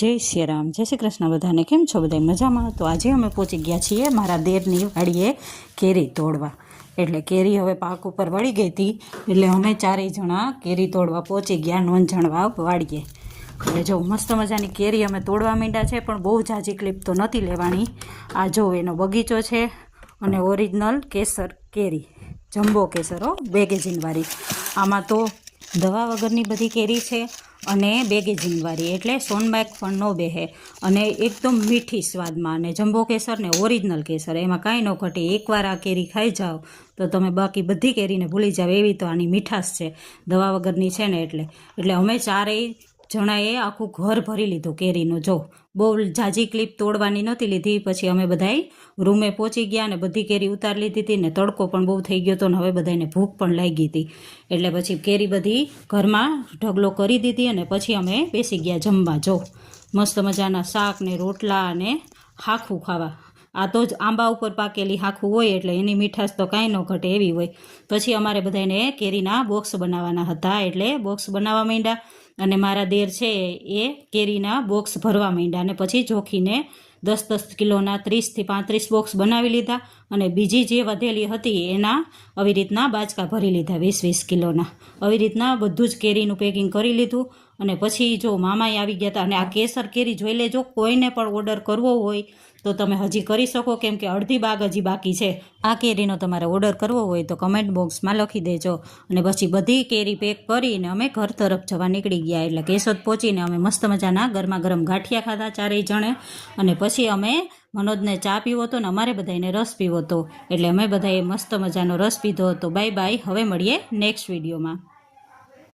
जय श्री राम, जय श्री कृष्ण। बधाने केम छो? बधाय मजामां? तो आज अमे पहोंची गया छीए मारा देरनी वाड़ीए केरी तोड़वा। एटले केरी हवे पाक उपर वળી गई थी, एटले अमे चारेय जणा केरी तोड़वा पहोंची गया नोंधणवा वाड़ीए। એટલે જો મસ્ત મજાની કેરી અમે તોડવા માંડ્યા છે, પણ બહુ ઝાઝી ક્લિપ તો નથી લેવાની। આ જો એનો બગીચો છે અને ઓરિજિનલ કેસર કેરી, જમ્બો કેસર હો, બેગેજીનવાળી। આમાં તો દવા વગરની બધી કેરી છે અને બેગેજીનવાળી, એટલે સોનમાર્ક પણ ન બેહે અને એકદમ મીઠી સ્વાદમાં। અને જમ્બો કેસર ને ઓરિજિનલ કેસર એમાં કાંઈ ન ઘટે। એકવાર આ કેરી ખાઈ જાઓ તો તમે બાકી બધી કેરીને ભૂલી જાઓ, એવી તો આની મીઠાશ છે, દવા વગરની છે ને। એટલે અમે ચારેય જણાએ આખું ઘર ભરી લીધું કેરીનું। જો બહુ ઝાઝી ક્લિપ તોડવાની નહોતી લીધી, પછી અમે બધાય રૂમે પહોંચી ગયા અને બધી કેરી ઉતારી લીધી હતી ને તડકો પણ બહુ થઈ ગયો હતો ને હવે બધાને ભૂખ પણ લાગી હતી, એટલે પછી કેરી બધી ઘરમાં ઢગલો કરી દીધી અને પછી અમે બેસી ગયા જમવા। જો મસ્ત મજાના શાક ને રોટલા અને હાખું ખાવા। આ તો જ આંબા ઉપર પાકેલી હાખું હોય એટલે એની મીઠાશ તો કાંઈ ન ઘટે એવી હોય। પછી અમારે બધાને કેરીના બોક્સ બનાવવાના હતા, એટલે બોક્સ બનાવવા માંડ્યા અને મારા દેર છે એ કેરીના બોક્સ ભરવા માંડ્યા અને પછી જોખીને 10-10 કિલોના 30થી 35 બોક્સ બનાવી લીધા અને બીજી જે વધેલી હતી એના આવી રીતના બાચકા ભરી લીધા 20-20 કિલોના। આવી રીતના બધું જ કેરીનું પેકિંગ કરી લીધું અને પછી જો મામાએ આવી ગયા હતા। અને આ કેસર કેરી જોઈ લેજો, કોઈને પણ ઓર્ડર કરવો હોય તો તમે હજી કરી શકો, કેમ કે અડધી બાગ હજી બાકી છે। આ કેરીનો તમારે ઓર્ડર કરવો હોય તો કમેન્ટ બોક્સમાં લખી દેજો। અને પછી બધી કેરી પેક કરીને અમે ઘર તરફ જવા નીકળી ગયા। એટલે કેશોદ પહોંચીને અમે મસ્ત મજાના ગરમા ગરમ ગાંઠિયા ખાધા ચારેય જણે અને પછી અમે મનોજને ચા પીવો હતો ને અમારે બધાને રસ પીવો હતો, એટલે અમે બધાએ મસ્ત મજાનો રસ પીધો હતો। બાય બાય, હવે મળીએ નેક્સ્ટ વિડીયોમાં।